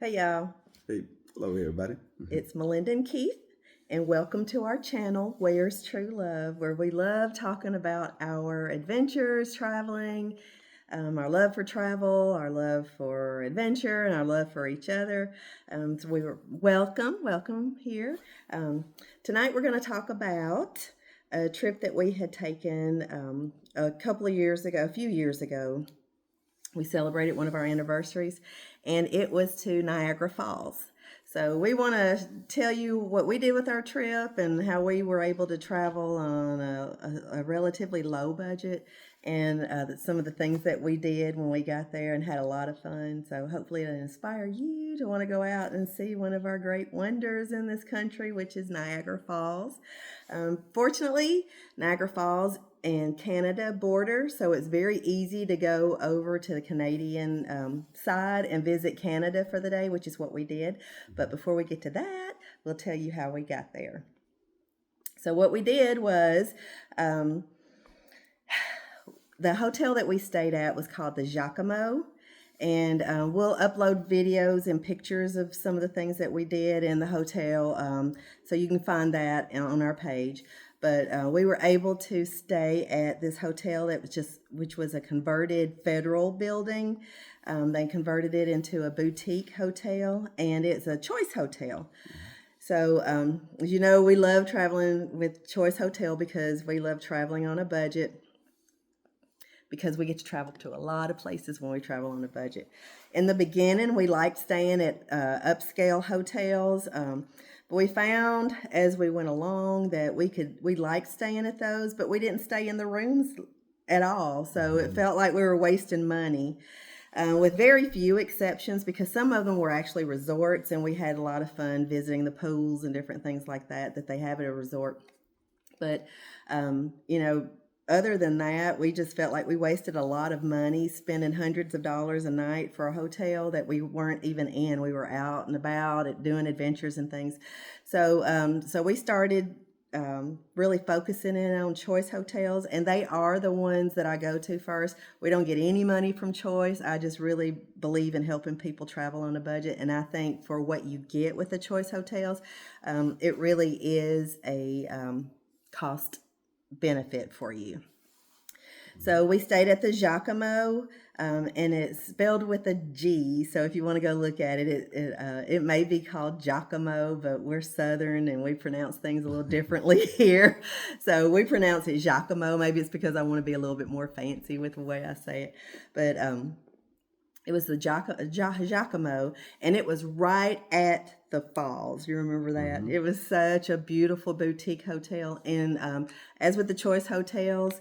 Hey y'all, Hey, hello everybody. it's Melinda and Keith, and welcome to our channel, Where's True Love, where we love talking about our adventures, traveling, our love for travel, our love for adventure, and our love for each other. So we were welcome here. Tonight we're going to talk about a trip that we had taken a few years ago. We celebrated one of our anniversaries, and it was to Niagara Falls. So we want to tell you what we did with our trip and how we were able to travel on a relatively low budget, and some of the things that we did when we got there and had a lot of fun. So hopefully it'll inspire you to want to go out and see one of our great wonders in this country, which is Niagara Falls. Fortunately, Niagara Falls and Canada border, so it's very easy to go over to the Canadian side and visit Canada for the day, which is what we did. But before we get to that, we'll tell you how we got there. So what we did was the hotel that we stayed at was called the Jacquemot, and we'll upload videos and pictures of some of the things that we did in the hotel, so you can find that on our page. But we were able to stay at this hotel which was a converted federal building. They converted it into a boutique hotel, and it's a choice hotel. So, as you know, we love traveling with Choice Hotel because we love traveling on a budget, because we get to travel to a lot of places when we travel on a budget. In the beginning, we liked staying at upscale hotels, but we found as we went along that we liked staying at those, but we didn't stay in the rooms at all. So it felt like we were wasting money. With very few exceptions, because some of them were actually resorts, and we had a lot of fun visiting the pools and different things like that they have at a resort. But, you know, other than that, we just felt like we wasted a lot of money spending hundreds of dollars a night for a hotel that we weren't even in. We were out and about doing adventures and things. So we started really focusing in on Choice Hotels, and they are the ones that I go to first. We don't get any money from Choice. I just really believe in helping people travel on a budget, and I think for what you get with the Choice Hotels, it really is a cost benefit for you. So we stayed at the Jacquemot, and it's spelled with a G. So if you want to go look at it, it may be called Giacomo, but we're Southern and we pronounce things a little differently here. So we pronounce it Giacomo. Maybe it's because I want to be a little bit more fancy with the way I say it. But it was the Giacomo, and it was right at the falls. You remember that? It was such a beautiful boutique hotel. And as with the Choice Hotels,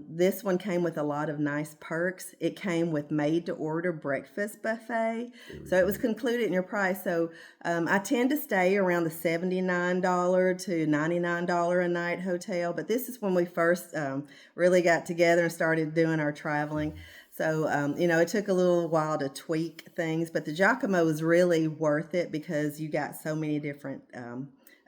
this one came with a lot of nice perks. It came with made-to-order breakfast buffet, so it was included in your price. So I tend to stay around the $79 to $99 a night hotel, but this is when we first really got together and started doing our traveling. So, it took a little while to tweak things, but the Giacomo was really worth it because you got so many different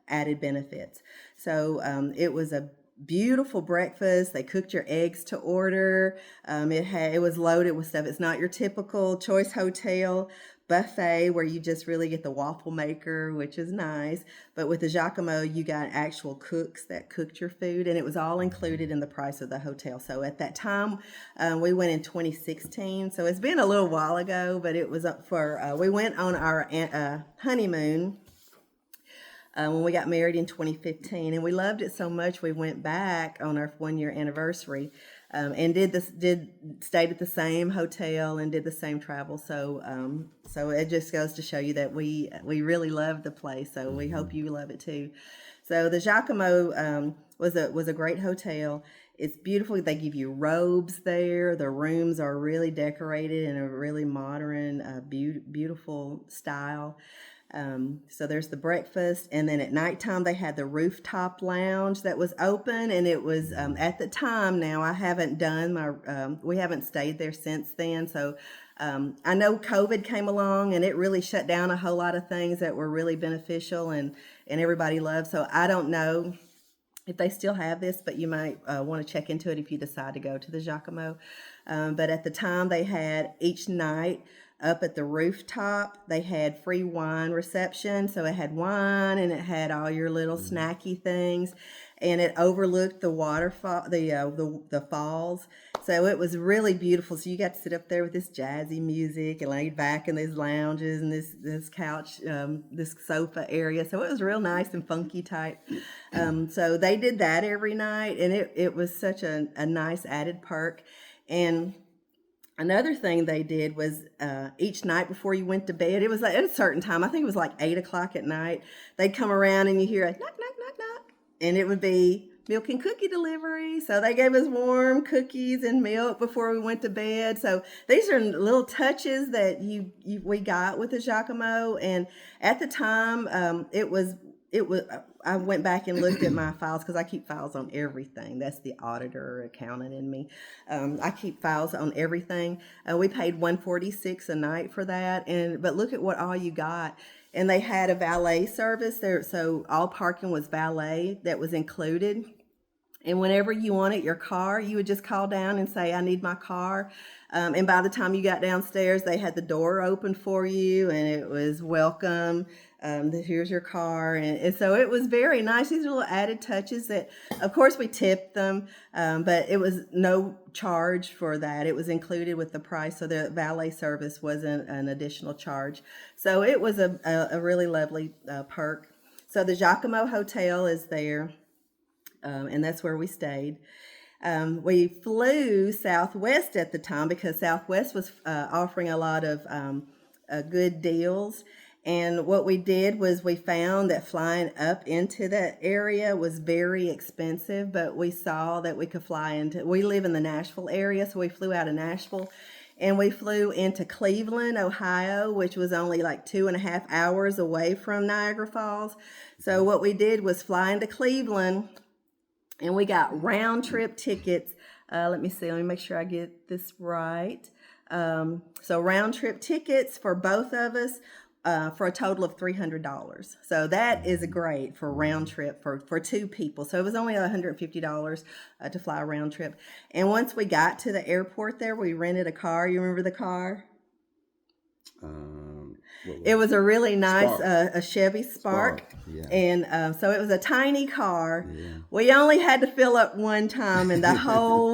added benefits. So it was a beautiful breakfast. They cooked your eggs to order. It was loaded with stuff. It's not your typical Choice Hotel buffet where you just really get the waffle maker, which is nice. But with the Giacomo, you got actual cooks that cooked your food, and it was all included in the price of the hotel. So at that time, we went in 2016. So it's been a little while ago, but it was up for, we went on our honeymoon when we got married in 2015, and we loved it so much we went back on our 1 year anniversary, and stayed at the same hotel and did the same travel. So it just goes to show you that we really love the place. So we hope you love it too. So the Giacomo was a great hotel. It's beautiful. They give you robes there. The rooms are really decorated in a really modern, beautiful style. So there's the breakfast, and then at nighttime they had the rooftop lounge that was open, and it was at the time. Now I haven't done we haven't stayed there since then. So I know COVID came along and it really shut down a whole lot of things that were really beneficial and everybody loved. So I don't know if they still have this, but you might want to check into it if you decide to go to the Giacomo. But at the time, they had each night up at the rooftop. They had free wine reception, so it had wine and it had all your little snacky things, and it overlooked the waterfall, the falls. So it was really beautiful. So you got to sit up there with this jazzy music and laid back in these lounges and this couch, this sofa area. So it was real nice and funky type. So they did that every night, and it was such a nice added perk. And another thing they did was each night before you went to bed, it was like at a certain time, I think it was like 8 o'clock at night, they'd come around and you hear a knock, knock, knock, knock, and it would be milk and cookie delivery. So they gave us warm cookies and milk before we went to bed. So these are little touches that we got with the Giacomo. And at the time, it was I went back and looked at my files because I keep files on everything. That's the auditor, accountant in me. I keep files on everything. We paid $146 a night for that, but look at what all you got. And they had a valet service there, so all parking was valet that was included. And whenever you wanted your car, you would just call down and say, I need my car. And by the time you got downstairs, they had the door open for you, and it was welcome. Here's your car. And so it was very nice. These are little added touches that, of course, we tipped them, but it was no charge for that. It was included with the price, so the valet service wasn't an additional charge. So it was a really lovely perk. So the Giacomo Hotel is there. And that's where we stayed. We flew Southwest at the time because Southwest was offering a lot of good deals. And what we did was we found that flying up into that area was very expensive, but we saw that we could fly into, we live in the Nashville area, so we flew out of Nashville. And we flew into Cleveland, Ohio, which was only like 2.5 hours away from Niagara Falls. So what we did was fly into Cleveland, and we got round trip tickets. Let me make sure I get this right. So round trip tickets for both of us for a total of $300. So that is great for round trip for two people. So it was only $150 to fly a round trip. And once we got to the airport there, we rented a car. You remember the car? It was a really nice a Chevy Spark. Yeah. And so it was a tiny car. Yeah. We only had to fill up one time, and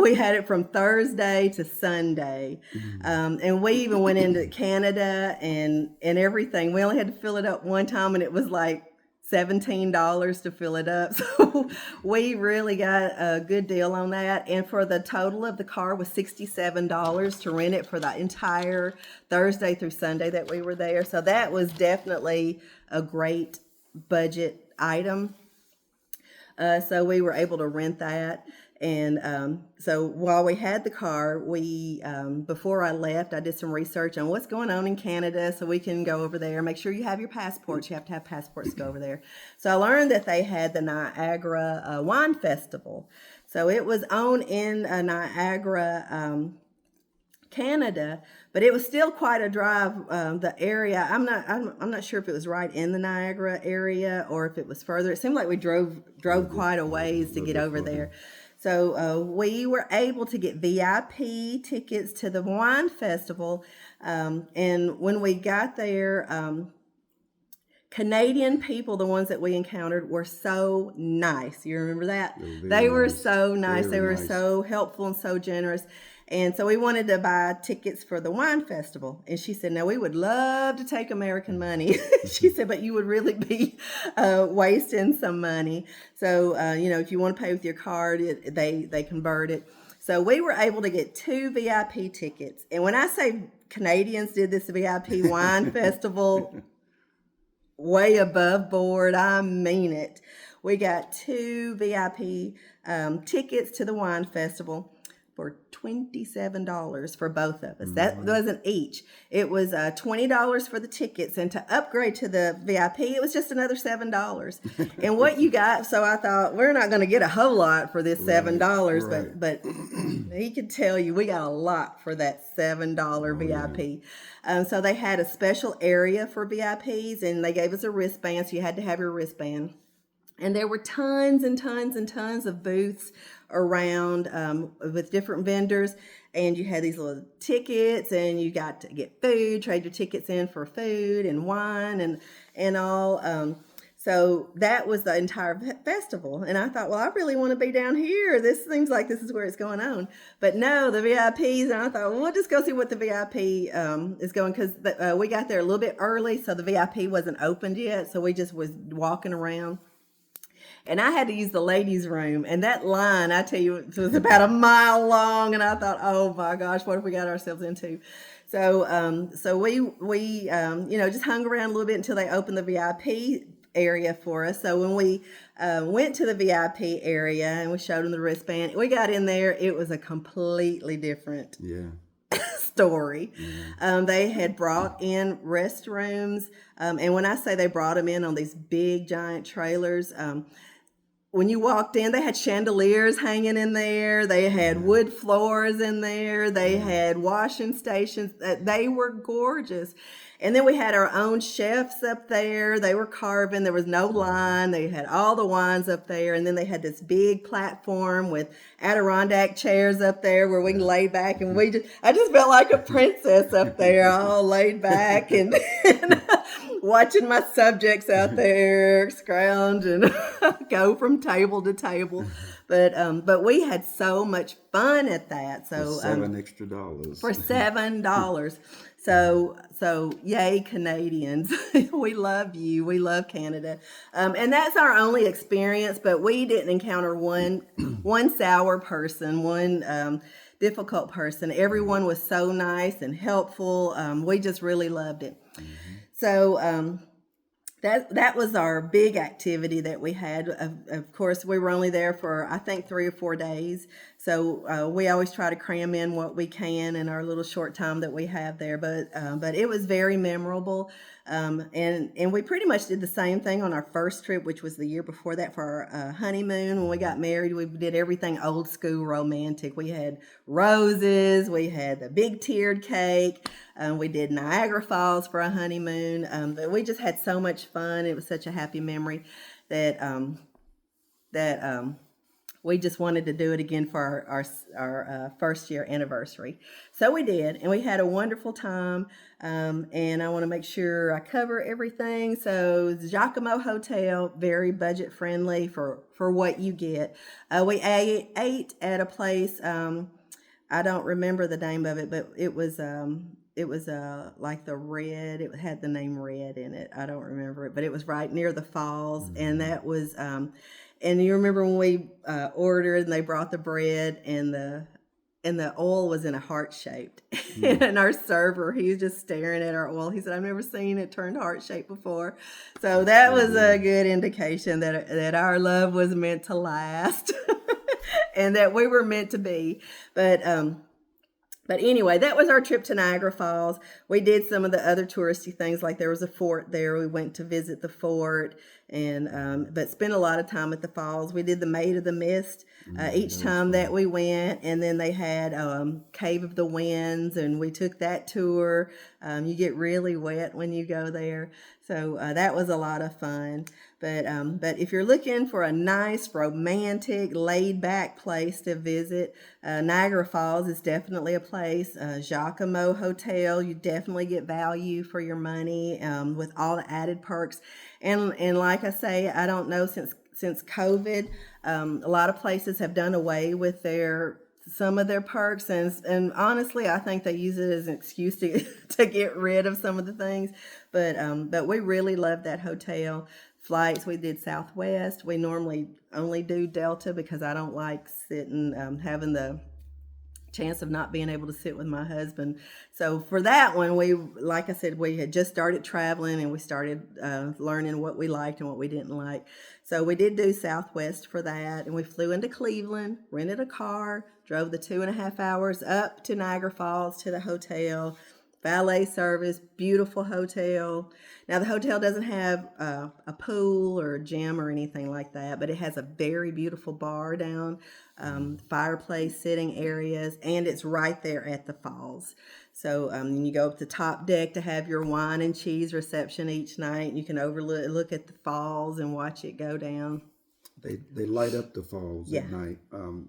we had it from Thursday to Sunday. And we even went into Canada and everything. We only had to fill it up one time, and it was like $17 to fill it up. So we really got a good deal on that. And for the total of the car was $67 to rent it for the entire Thursday through Sunday that we were there. So that was definitely a great budget item. So we were able to rent that. And so while we had the car, before I left, I did some research on what's going on in Canada so we can go over there. Make sure you have your passports. You have to have passports to go over there. So I learned that they had the Niagara Wine Festival. So it was on in Niagara, Canada, but it was still quite a drive. The area, I'm not sure if it was right in the Niagara area or if it was further. It seemed like we drove quite a ways to get over there. So we were able to get VIP tickets to the wine festival. And when we got there, Canadian people, the ones that we encountered, were so nice. You remember that? They were so nice. They were so helpful and so generous. And so we wanted to buy tickets for the wine festival. And she said, no, we would love to take American money. She said, but you would really be wasting some money. So, if you want to pay with your card, they convert it. So we were able to get 2 VIP tickets. And when I say Canadians did this VIP wine festival way above board, I mean it. We got 2 VIP tickets to the wine festival for $27 for both of us. That wasn't each. It was $20 for the tickets, and to upgrade to the VIP, it was just another $7. And what you got, so I thought, we're not going to get a whole lot for this $7, right. but he could tell you we got a lot for that $7 VIP. So they had a special area for VIPs, and they gave us a wristband, so you had to have your wristband. And there were tons and tons and tons of booths around with different vendors. And you had these little tickets, and you got to get food, trade your tickets in for food and wine and all. So that was the entire festival. And I thought, well, I really want to be down here. This seems like this is where it's going on. But no, the VIPs, and I thought, well, we'll just go see what the VIP is going, because we got there a little bit early, so the VIP wasn't opened yet. So we just was walking around. And I had to use the ladies' room, and that line, I tell you, it was about a mile long. And I thought, oh my gosh, what have we got ourselves into? So we just hung around a little bit until they opened the VIP area for us. So when we went to the VIP area and we showed them the wristband, we got in there. It was a completely different story. They had brought in restrooms, and when I say they brought them in on these big giant trailers, when you walked in, they had chandeliers hanging in there. They had wood floors in there. They had washing stations. They were gorgeous. And then we had our own chefs up there. They were carving. There was no line. They had all the wines up there. And then they had this big platform with Adirondack chairs up there where we can lay back. And I just felt like a princess up there, all laid back and watching my subjects out there scrounge and go from table to table. But we had so much fun at that. So for $7 extra. For $7. So yay, Canadians. We love you. We love Canada. And that's our only experience, but we didn't encounter one sour person, one difficult person. Everyone was so nice and helpful. We just really loved it. So that was our big activity that we had. Of course, we were only there for, I think, 3 or 4 days. So we always try to cram in what we can in our little short time that we have there. But it was very memorable. And we pretty much did the same thing on our first trip, which was the year before that for our honeymoon. When we got married, we did everything old school romantic. We had roses. We had the big tiered cake. We did Niagara Falls for a honeymoon. But we just had so much fun. It was such a happy memory that we just wanted to do it again for our first year anniversary. So we did, and we had a wonderful time. And I want to make sure I cover everything. So Giacomo Hotel, very budget friendly for what you get. We ate at a place. I don't remember the name of it, but it was like the Red. It had the name Red in it. I don't remember it, but it was right near the falls, and that was. And you remember when we ordered and they brought the bread and the oil was in a heart shaped, and our server, he was just staring at our oil. He said, "I've never seen it turned heart shaped before." So that was a good indication that our love was meant to last, and that we were meant to be. But anyway, that was our trip to Niagara Falls. We did some of the other touristy things, like there was a fort there. We went to visit the fort, and but spent a lot of time at the falls. We did the Maid of the Mist each time that we went, and then they had Cave of the Winds, and we took that tour. You get really wet when you go there, so that was a lot of fun. But if you're looking for a nice, romantic, laid-back place to visit, Niagara Falls is definitely a place. Giacomo Hotel, you definitely get value for your money with all the added perks. And like I say, I don't know, since COVID, a lot of places have done away with some of their perks, and honestly, I think they use it as an excuse to get rid of some of the things. But we really love that hotel. Flights, we did Southwest. We normally only do Delta because I don't like sitting, having the chance of not being able to sit with my husband. So for that one, like I said, we had just started traveling, and we started learning what we liked and what we didn't like. So we did do Southwest for that, and we flew into Cleveland, rented a car, drove the 2.5 hours up to Niagara Falls to the hotel. Valet service, beautiful hotel. Now, the hotel doesn't have a pool or a gym or anything like that, but it has a very beautiful bar down, fireplace, sitting areas, and it's right there at the falls. So you go up the top deck to have your wine and cheese reception each night. You can look at the falls and watch it go down. They light up the falls Yeah. at night,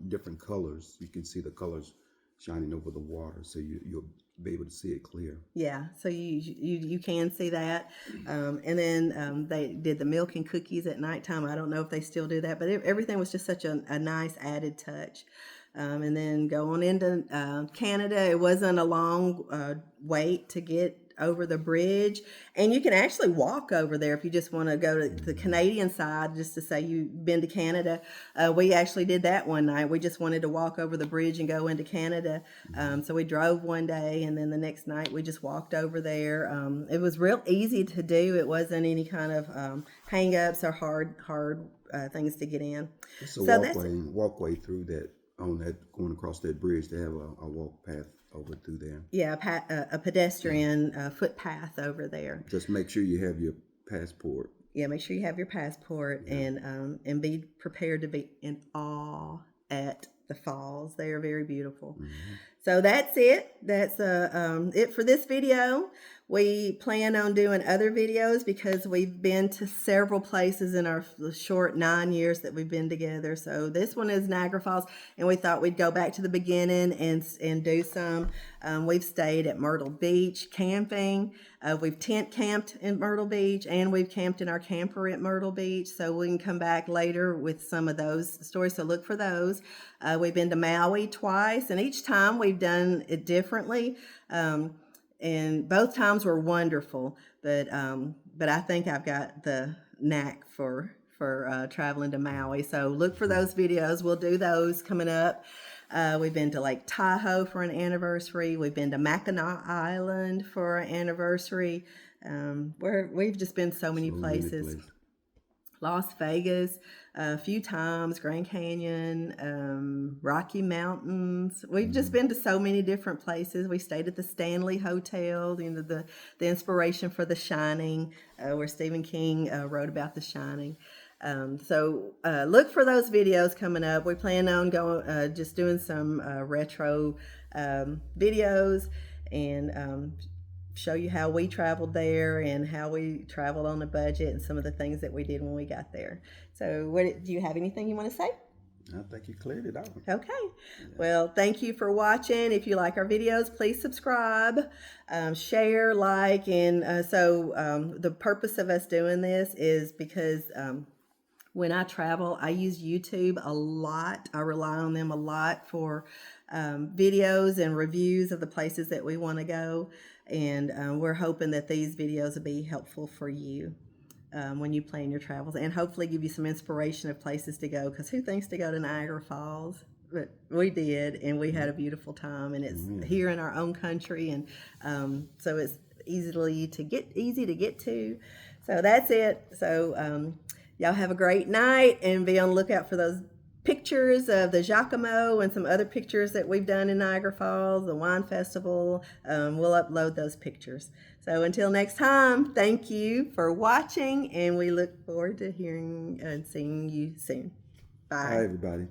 different colors. You can see the colors shining over the water, so you'll be able to see it clear. Yeah, so you can see that, and then they did the milk and cookies at nighttime. I don't know if they still do that, but everything was just such a nice added touch. And then going into Canada, it wasn't a long wait to get over the bridge, and you can actually walk over there if you just want to go to the Canadian side, just to say you've been to Canada. We actually did that one night. We just wanted to walk over the bridge and go into Canada. So we drove one day, and then the next night we just walked over there. It was real easy to do. It wasn't any kind of hang-ups or hard things to get in. It's a walkway through that, going across that bridge. They have a walk path over through there. Yeah, a pedestrian footpath over there. Just make sure you have your passport. Yeah, make sure you have your passport, and be prepared to be in awe at the falls. They are very beautiful. So that's it. That's it for this video. We plan on doing other videos because we've been to several places in our short 9 years that we've been together. So this one is Niagara Falls, and we thought we'd go back to the beginning and do some. We've stayed at Myrtle Beach camping. We've tent camped in Myrtle Beach, and we've camped in our camper at Myrtle Beach. So we can come back later with some of those stories. So look for those. We've been to Maui twice, and each time we've done it differently. And both times were wonderful, but I think I've got the knack for traveling to Maui. So look for those videos. We'll do those coming up. We've been to Lake Tahoe for an anniversary. We've been to Mackinac Island for an anniversary. We've just been so many places. Las Vegas a few times, Grand Canyon, Rocky Mountains. We've just been to so many different places. We stayed at the Stanley Hotel, the inspiration for The Shining, where Stephen King wrote about The Shining. So look for those videos coming up. We plan on just doing some retro videos and show you how we traveled there and how we traveled on a budget and some of the things that we did when we got there. So do you have anything you want to say? I think you cleared it out. Okay. Yeah. Well, thank you for watching. If you like our videos, please subscribe, share, like, and the purpose of us doing this is because when I travel, I use YouTube a lot. I rely on them a lot for videos and reviews of the places that we want to go. And we're hoping that these videos will be helpful for you when you plan your travels, and hopefully give you some inspiration of places to go, because who thinks to go to Niagara Falls? But we did, and we had a beautiful time, and it's here in our own country, and so it's easy to get to. So that's it. So y'all have a great night, and be on the lookout for those pictures of the Giacomo and some other pictures that we've done in Niagara Falls, the wine festival. We'll upload those pictures. So until next time, thank you for watching, and we look forward to hearing and seeing you soon. Bye. Bye, everybody.